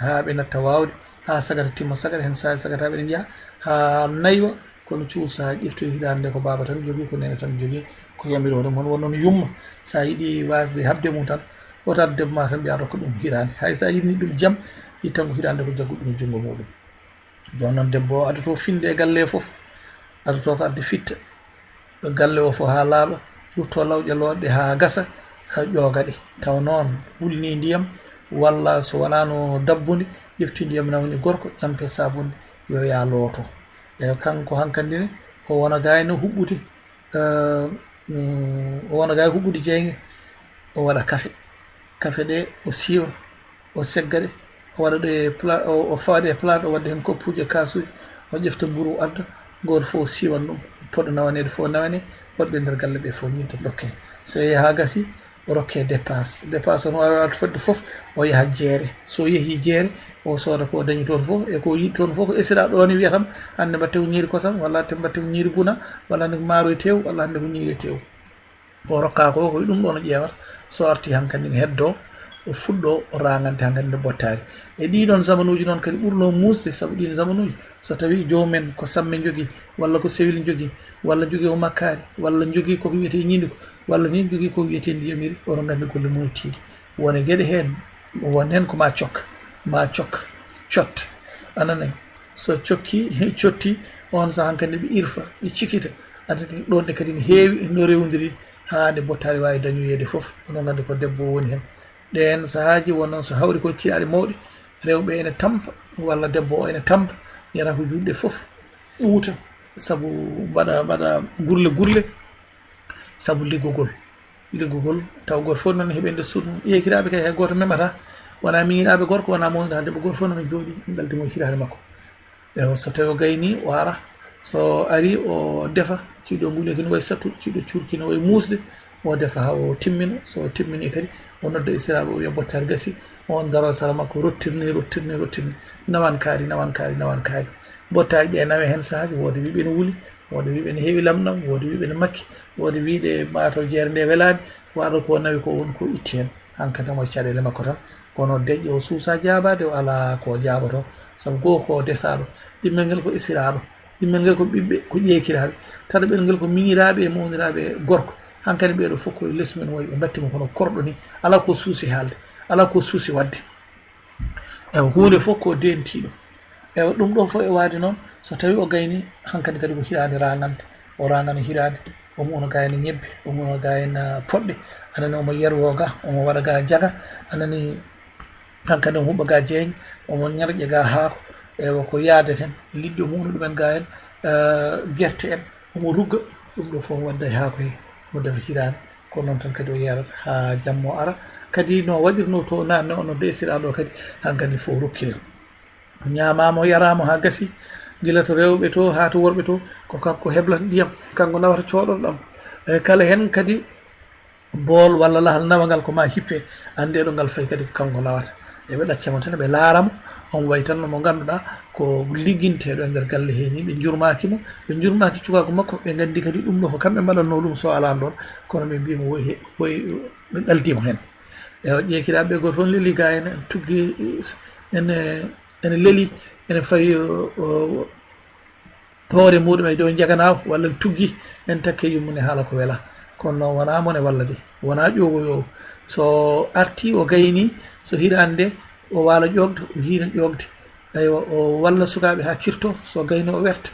ha ɓe natta wawde ha sagata timma sagata hen sa sagataɓe ɗe jaaha ha naywa kono cuusa ƴeftoy hirande ko baba tan jogui ko nene tan jogui ko yamiri hoɗum hon wonnoon yumma sa yiiɗi wasde habde mum tan wotat debbo ma tan mbiya rokka ɗum hirande hay sa yirni ɗum jaam yittan ko hirande ko jaggu ɗum e junngo muɗum joni noon debbo o adoto finde e galle foof adoto ko adde fitta ɗo galle o fo ha laaɓa rutto lawƴe looɗe ha gasa ƴooga ɗe taw noon wulni ndiyam walla so wonano dabbude ƴefti ndiyam nawni gorko campe sabunde yo ya looto e kanko hankkandi ne o wona gayno huɓɓude o wona gay huɓɓude jeyge o waɗa kafe ɗe o siiwa o segga ɗe o waɗa ɗe o fawaɗe e plate o wadde hen koppuji e kasuji o ƴefta mburu adda goto fof o siwan ɗum poɗɗo nawanede fof nawane woɗɓe nder galle ɓe fof ñidda dokke so yeehi ha gasi o rokke dépense on wawi wadde fodde foof o yaaha jeere so yeehi jeere o sooda ko dañi toon fof e ko yiɗi toon fof ko esira ɗo ni wiyatam hande mbatte ko ñiiri kosam walla hande mbatte ko ñiiri guna walla hande ko maaro e tew walla hande ko ñiiri e tew o rokka ko koye ɗum ɗon o ƴeewata so arti hankkandi ne heddo o fuɗɗo o rangante hankkandi nde bottari e ɗiɗon zamanuji noon kadi ɓurno musde saabu ɗin zamanuji so tawi jomumen ko samme jogui walla ko sewil jogui walla jogui o makkari walla jogui koko wiyete ñindi ko walla ni jogui koko wiyete ndiyamiri oɗo gandi golle mum tiiɗi wone gueɗe hen won hen ko ma cokka cotta anani so cotti on sa hankkandi ɓe irfa ɓe cikita adati ɗon ɗe kadi ne heewi no rewdiri ha nde bottari wawi dañoyede foof oɗo gandi ko debbo woni hen ɗen sahaji wonnoon so hawri koye kiiɗaɗe mawɗe rewɓe ene tampa walla debbo o ene tampa yara ko juɗɗe foof ɓuuta saabu mbaɗa gurle saabu liggugol taw goto fof noon heeɓe nde suuɗmum ƴeekiraɓe kay hay goto memata wona miñiraɓe gorko wona mawnude ha debbo goto fof noon jooɗi ɗaldimo hirade makko ewa so tawi o gayni o ara so ari o defa ciiɗo nguli kene way sattude ciiɗo curki ne way musde o defa ha o timmina so timmini kadi o nodda isiraɓe o wiya bottari gasi on daro sara makko rottirni nawan kaari bottaji ɗe nawe hen sahaji woode wiɓe ne wuuli woode wiɓe ne heewi lamɗam woode wiɓe ne makki woode wiiɗe mataw jeere nde welade waɗo ko nawi ko woni ko itti hen hankkadi tan oye caɗele makko tan kono deƴƴo o suusa jabade o ala ko jaboto saabu goho ko desaɗo ɗimmel ngel ko isiraɗo ɗimmel ngel ko ɓiɓɓe ko ƴeekiraɓe taɗaɓel ngel ko miñiraɓe e mawniraɓe gorko hankkadi ɓeɗo fof koye less men woyi ɓe battima kono korɗo ni ala ko suusi haalde ala ko suusi wadde ewa hunde fof ko dentiɗo ewa ɗum ɗo fof e waade noon so tawi o gayni hankkadi kadi ko hirade ragande o ragana hirade omo ono gayna ñebbe omo ono gayna poɗɗe anani omo yerwo ga omo waɗa ga jaga anani hankkadi omo huɓɓa ga jeeñe omo ñarƴe ga haako ewa ko yaade ten liɗɗi omo uno ɗumen ga hen guerte en omo rugga ɗum ɗo fof wadda e haako he mo defa hirade ko noon tan kadi o yarata ha jammo ara kadi no waɗirno to nanne ono desiraɗo kadi hankkadi fof rokkiren ñamama o yarama ha gasi gila to rewɓe to ha to worɓe to ko kanko heblata ndiyam kanko nawata coɗoɗam e kala hen kadi bool walla lahal nawangal ko ma hippe ande ɗo ngal fayi kadi ko kanko nawata eɓe ɗaccamo tan ɓe laaramo on way tan mo ganduɗa ko ligguinteɗo e nder galle he ni ɓe jurmakimo ɓe jurmaki cukago makko ɓe gandi kadi ɗum ɗo ko kamɓe mbaɗanno ɗum so ala ɗon kono ɓe mbimo woyi ɓe ɗaldimo hen ewa ƴeekiraɓe goto toon leeli ga ene tuggi ene leeli ene fayi hoore muɗum e dow jaganaw walla tuggi en takke yummune haala ko weela kono noon wona mone walla de wona ƴogoyowo so arti o gayni so hirande o waala ƴogde o hiina ƴogde aywa o walla sukaɓe ha kirto so gayni o werta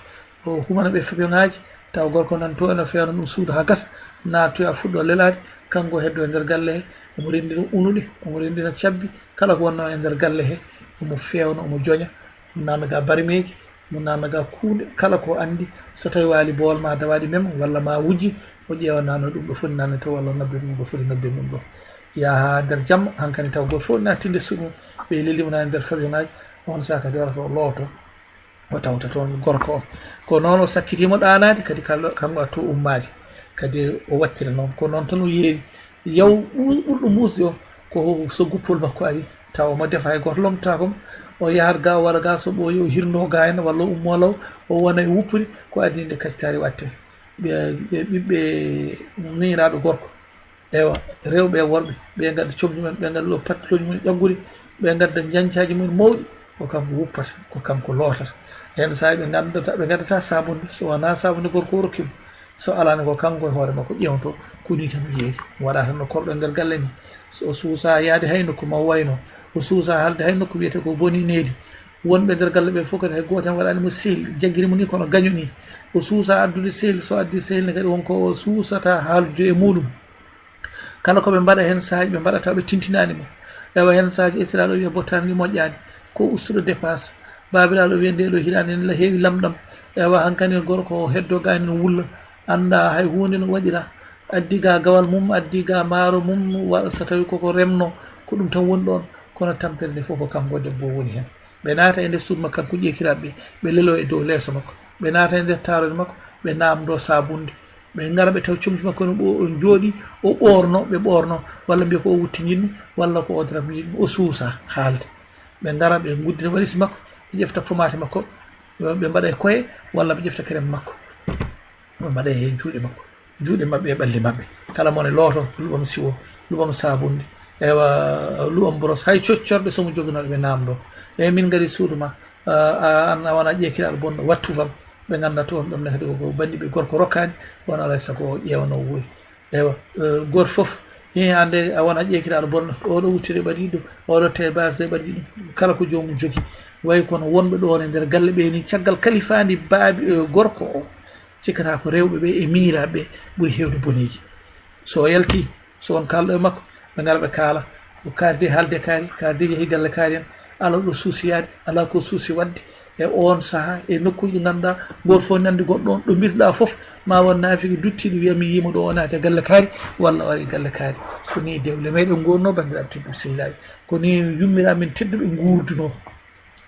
o humana ɓe fabioŋaji taw gorko nan to ene fewna ɗum suudu ha gasa nattoya fuɗɗo lelade kanko heddo e nder galle he omo rendina unuɗe omo rendina cabbi kala ko wonno e nder galle he omo fewna omo joña omo nannaga barimeji omo nannaga kuuɗe kala ko andi so tawi waali bool ma dawaɗi mem walla ma wujji o ƴeewa nanno ɗum ɗo foti nanne to walla nabbe ɗum ɗo foti nabbe mum ɗo yaha nder jamma hankkadi taw goto fof natti nde suɗum ɓe lelimo nani nder fabioŋaji on saka kadi warata o looto o tawta toon gorko o ko noon o sakkitimo ɗanade kadi kanko a to ummade kadi o wattira noon ko noon tan o yeeri yaw ɓurɗo musde o ko so guppol makko ari taw omo defa e goto lomtakom o yahat ga o waɗa ga so ɓooyi o hirno ga hen walla ummo law o wona e wuppude ko adi nde kaccitari watte ɓiɓɓe miñiraɓe gorko ewa rewɓe e worɓe ɓe gadda cobɗi men ɓe gadda ɗo pattiloji mumen ƴaggude ɓe gadda jancaji mumen mawɗi ko kanko wuppata ko kanko lootata hen sahi ɓe gaddata sabunde so wona sabunde gorko o rokkimo so alani ko kanko e hoore makko ƴewto kuni tan o yeeri waɗa tan no korɗo nder galle ni o suusa yaade hay nokku ma wayno o suusa halde hay nokku wiyete ko boni needi wonɓe nder galle ɓe fof kadi hay goto hen waɗanimo sehil jagguirimo ni kono gaño ni o suusa addude sehil so addi sehil ne kadi wonko o suusata haaldude e muɗum kala koɓe mbaɗa hen saahaji ɓe mbaɗata ɓe tintinanimo ewa hen saahaji esiraɗo wiya bottani ni moƴƴani ko ustuɗo dépasse babiraɗo wiya nde ɗo hiɗani ne heewi lamɗam ewa hankkadi gorko heddo gani no wulla anda hay hunde no waɗira addi ga gawal mum addi ga maaro mum waɗa so tawi koko remno ko ɗum tan woni ɗon kono tampere nde fof ko kanko debbo woni hen ɓe naata e nder suudu makko kanko ƴekiraɓe ɓe lelo e dow leeso makko ɓe naata e nder taarode makko ɓe namdo sabunde ɓe gara ɓe taw comci makko no jooɗi o ɓorno ɓe ɓorno walla mbiya ko o wuttinirno walla ko o dramnirno o suusa haalde ɓe gara ɓe guddina walisi makko ɓe ƴefta pomate makko ɓe mbaɗa e koye walla ɓe ƴefta crème makko ɓe mbaɗa e juuɗe makko juuɗe mabɓe e ɓalli mabɓe kala mone looto luɓam siwo luɓam sabunde ewa luɓam brosse hay coccorɓe somo joginoɓe ɓe namdo eyyi min gari suudu ma an a wona ƴeekiraɗo bonɗo wattu fam ɓe ganda toon ɗon ne kadi ko bandiɓe gorko rokkani wona alay sago ƴeewano wuuri ewa goto foof hande a wona ƴeekiraɗo bonɗo oɗo wuttire ɓaɗiɗo oɗo te base ɓaɗiɗo kala ko jomum jogui wayi kono wonɓe ɗon e nder galle ɓe ni caggal kalifandi baabi gorko o cikkata ko rewɓe ɓe e miñiraɓe ɓuuri hewde boneji so yalti so won kalɗo e makko ɓe gara ɓe kaala o kaarde haalde kaari yeehi galle kaari en ala ɗo suusiyade ala ko suusi wadde e on saaha e nokkuji ɗi ganduɗa goto fof nandi goɗɗo on ɗo mbirɗa foof ma won naafiɓe duttiɗo wiya mi yima ɗo o naati e galle kaari walla o ari galle kaari ko ni dewle meɗen gonno bandiraɓe tedduɓe sehilaɓe ko ni yummiraɓe men tedduɓe gurduno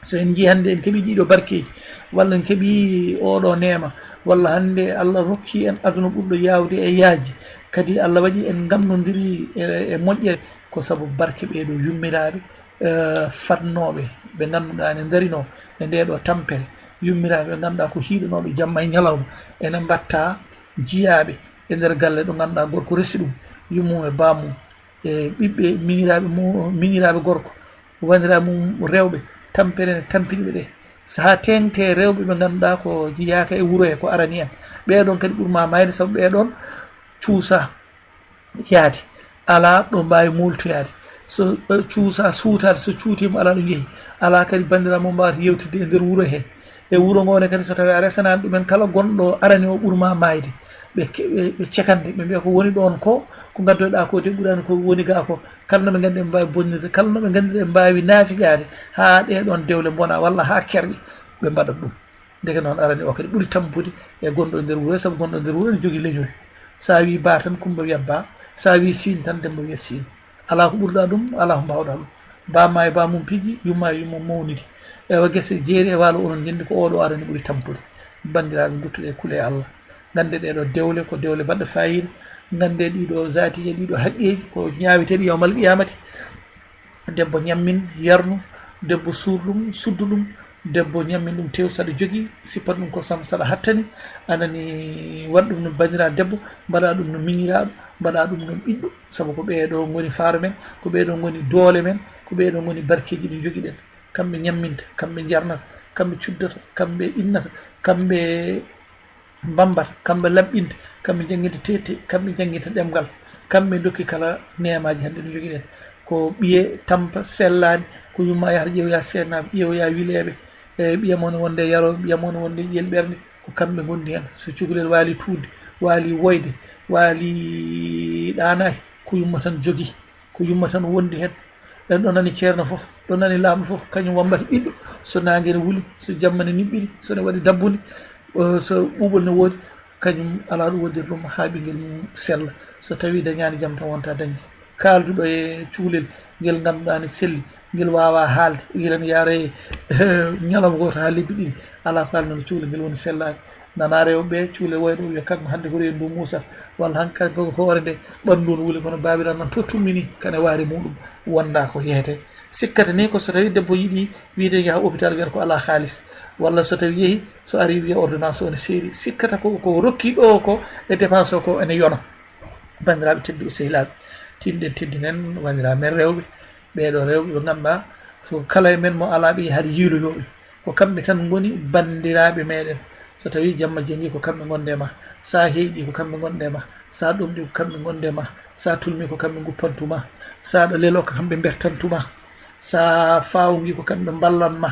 so en jii hannde en keeɓi ɗiɗo barkeji walla en keeɓi oɗo neema walla hannde Allah rokki en aduna ɓurɗo yawde e yaaji kadi Allah waɗi en gandodiri e moƴƴere ko saabu barke ɓeɗo yummiraɓe fatnoɓe ɓe ganduɗa ne darino e ndeɗo tampere yummiraɓe ɓe ganduɗa ko hiiɗanoɓe jamma e ñalawma ene mbatta jiyaɓe e nder galle ɗo ganduɗa gorko resi ɗum yummum e bamum e ɓiɓɓe miñiraɓe gorko wandiraɓe mum rewɓe tampere ne tampiniɓe ɗe saha tengte rewɓe ɓe ganduɗa ko jiyaka e wuuro he ko arani en ɓeɗon kadi ɓuurma mayde saabu ɓeɗon cuusa yaade ala ɗo mbawi multoyade so cuusa suutade so cuutima ala ɗo jeehi ala kadi bandiraɓe mum mbawata yewtidde e nder wuuro he e wuuro ngone kadi so tawi a resanani ɗumen kala gonɗo arani o ɓuurma mayde ɓe cekande ɓe mbiya ko woni ɗon ko gaddoɗa ko te ɓuurani ko woni ga ko kala noɓe gandi ɓe mbawi bonnirde kala noɓe gandi ɓe mbawi naafigade ha ɗeɗon dewle bona walla ha kerƴe ɓe mbaɗat ɗum deke noon arani o kadi ɓuuri tampude e gonɗo e nder wuuro saabu gonɗo e nder wuuro ne jogui leñol sa wi ba tan Coumba wiya ba sa wi Sine tan Demba wiya Sine ala ko ɓurɗa ɗum ala ko mbawɗa ɗum bamma e bamum piji yumma e yummum mawnidi ewa guese jeeri e waalo onon jendi ko oɗo arani ɓuuri tampude bandiraɓe duttuɗe e kuule Allah gande ɗeɗo dewle ko dewle mbaɗɗe fayida gande ɗiɗo zatije ɗiɗo haqqeji ko ñawiteɗi yawmal qiyamati debbo ñammin yarnu debbo surɗum suddu ɗum debbo ñammin ɗum tew saɗa jogui sippat ɗum ko sam saɗa hattani anani waɗ ɗum no bandira debbo mbaɗa ɗum no miñiraɗo mbaɗa ɗum no ɓiɗɗo saabu ko ɓeɗo goni faaro men ko ɓeɗo goni doole men ko ɓeɗo goni barkeji ɗi jogui ɗen kamɓe ñamminta kamɓe jarnata kamɓe cuddata kamɓe innata kamɓe mbambata kamɓe laɓɓinta kamɓe jangguinta tete kamɓe jangguinta ɗemgal kamɓe dokki kala nemaji hande no jogui ɗen ko ɓiye tampa sellani ko yumma yahata ƴeewoya sennaɓe ƴeewoya wileɓe e ɓiyamone wonde yaroɓe ɓiyamone wonde ƴiyel ɓerde ko kamɓe gondi hen so cukalel waali tuudde waali woyde waali ɗanaki ko yumma tan jogui ko yumma tan wondi hen ɗo nani ceerno foof ɗo nani lamɗo foof kañum wambata ɓiɗɗo so nangue ne wuuli so jamma ne niɓɓiɗi sone waɗi dabbude so ɓuuɓol ne woodi kañum ala ɗum woddir ɗum ha ɓinguel mum sella so tawi dañani jaam tan wonta dañde kalduɗo e cukalel guel ganduɗa ne selli guel wawa haalde guilen yaara ñalawma goto ha lebbi ɗiɗi ala ko haalno cukalel guel woni sellade nana rewɓe cukalel wayɗo wiya kanko hande ko rewi ndu Moussa walla hankkadi koko hoore nde ɓanndu no wuuli kono babiran noon to tummini kane waari muɗum wonda ko yeete sikkata ni ko so tawi debbo yiiɗi wiide yaha hôpital wiyata ko ala haalis walla so tawi yeehi so ari wiya ordonnance o ne seeri sikkata ko rokki ɗo ko e dépense o ko ene yona bandiraɓe tedduɓe sehilaɓe tinɗen teddinen wandiraɓe men rewɓe ɓeɗo rewɓe ɓe ganduɗa so kala e men mo ala ɓe haade yiiloyoɓe ko kamɓe tan goni bandiraɓe meɗen so tawi jamma jengi ko kamɓe gonde ma sa heyɗi ko kamɓe gonde ma sa ɗomɗi ko kamɓe gonde ma sa tulmi ko kamɓe guppantuma sa ɗo lelo ko kamɓe bertantuma sa fawgi ko kamɓe ballanma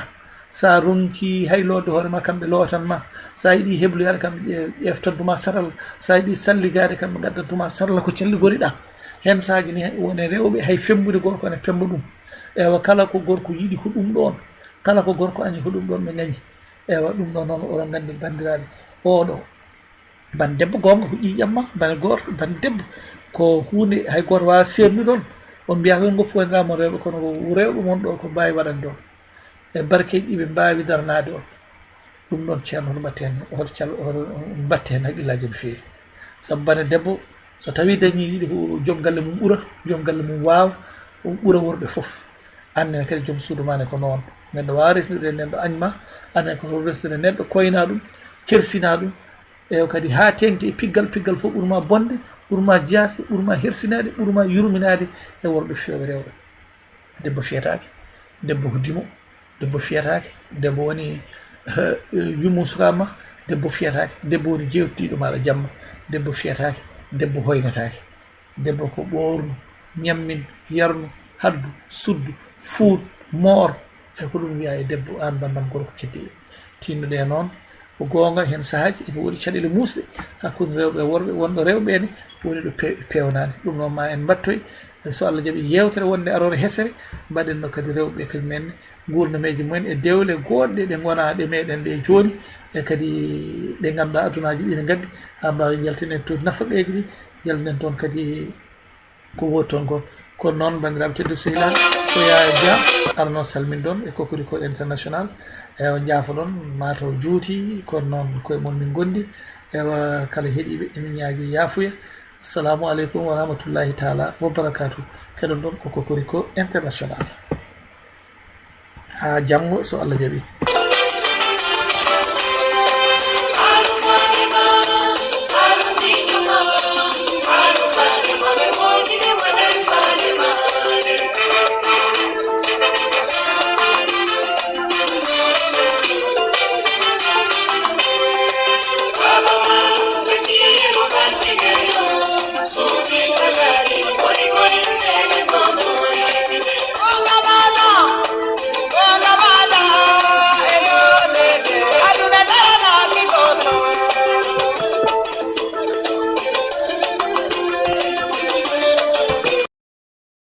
sa ronki haylode hoorema kamɓe lootanma sa yiiɗi hebloyade kamɓe ƴeftantuma saral sa yiiɗi salligade kamɓe gaddantuma sarla ko calligoriɗa hen saaji ni wone rewɓe hay fembude gorko ene pemba ɗum ewa kala ko gorko yiiɗi ko ɗum ɗon kala ko gorko añi ko ɗum ɗon ɓe gañi ewa ɗum ɗo noon oɗon gandi bandiraɓe oɗo ban debbo gonga ko ƴiƴamma bane goto ban debbo ko hunde hay goto wawa serni ɗon on mbiya hen goppodiramo rewɓe kono ko rewɓe mon ɗo ko mbawi waɗande ɗon e barkeji ɗi ɓe mbawi darnade on ɗum ɗon ceerno hoto mbatte hen hoto cal hoto mbatte hen haqqillaji no fewi saabu bane debbo so tawi dañi yiiɗi ko joom galle mum ɓuura joom galle mum wawa ɓuura worɓe foof annene kadi joom suudu mane ko noon neɗɗo wawa resnirde neɗɗo añma annene ko resnirde neɗɗo koyna ɗum kersina ɗum e kadi ha tengti e piggal piggal fof ɓuurma bonde ɓuurma jasde ɓuurma hersinade ɓuurma yurminade e worɓe fewɓe rewɓe debbo fiyatake debbo ko dimo debbo fiyatake debbo woni yummu sukama debbo fiyatake debbo woni jewtiɗo maɗa jamma debbo fiyatake debbo hoynatake debbo ko ɓornu ñammin yarnu haddu suddu fuut moor e ko ɗum wiya e debbo an bandam gorko keddiɗo tinnoɗe noon ko gonga hen saahaji ene woɗi caɗele musɗe hakkude rewɓe e worɓe wonɗo rewɓene woni ɗo pewnani ɗum noon ma en mbattoy so Allah jaaɓi yewtere wonde arore hesere mbaɗen no kadi rewɓe kadi men gurnameji mumen e dewle goɗɗe ɗe gona ɗe meɗen ɗe joni e kadi ɗe ganduɗa adunaji ɗi ne gaddi ha mbawi jaltinen to nafaqeji ɗi jaltinen toon kadi ko wodi toon ko kono noon bandiraɓe tedduɓe sehilaɓe ko Yaya Dia arno salmin ɗon e Cocorico international ewa jaafo ɗon mataw juuti kono noon koye moon min gondi ewa kala heeɗiɓe emin ñaagui yaafuya assalamu aleykum wa rahmatullahi taala wa barakatuh keɗon ɗon ko Cocorico international ha janggo so Allah jaaɓi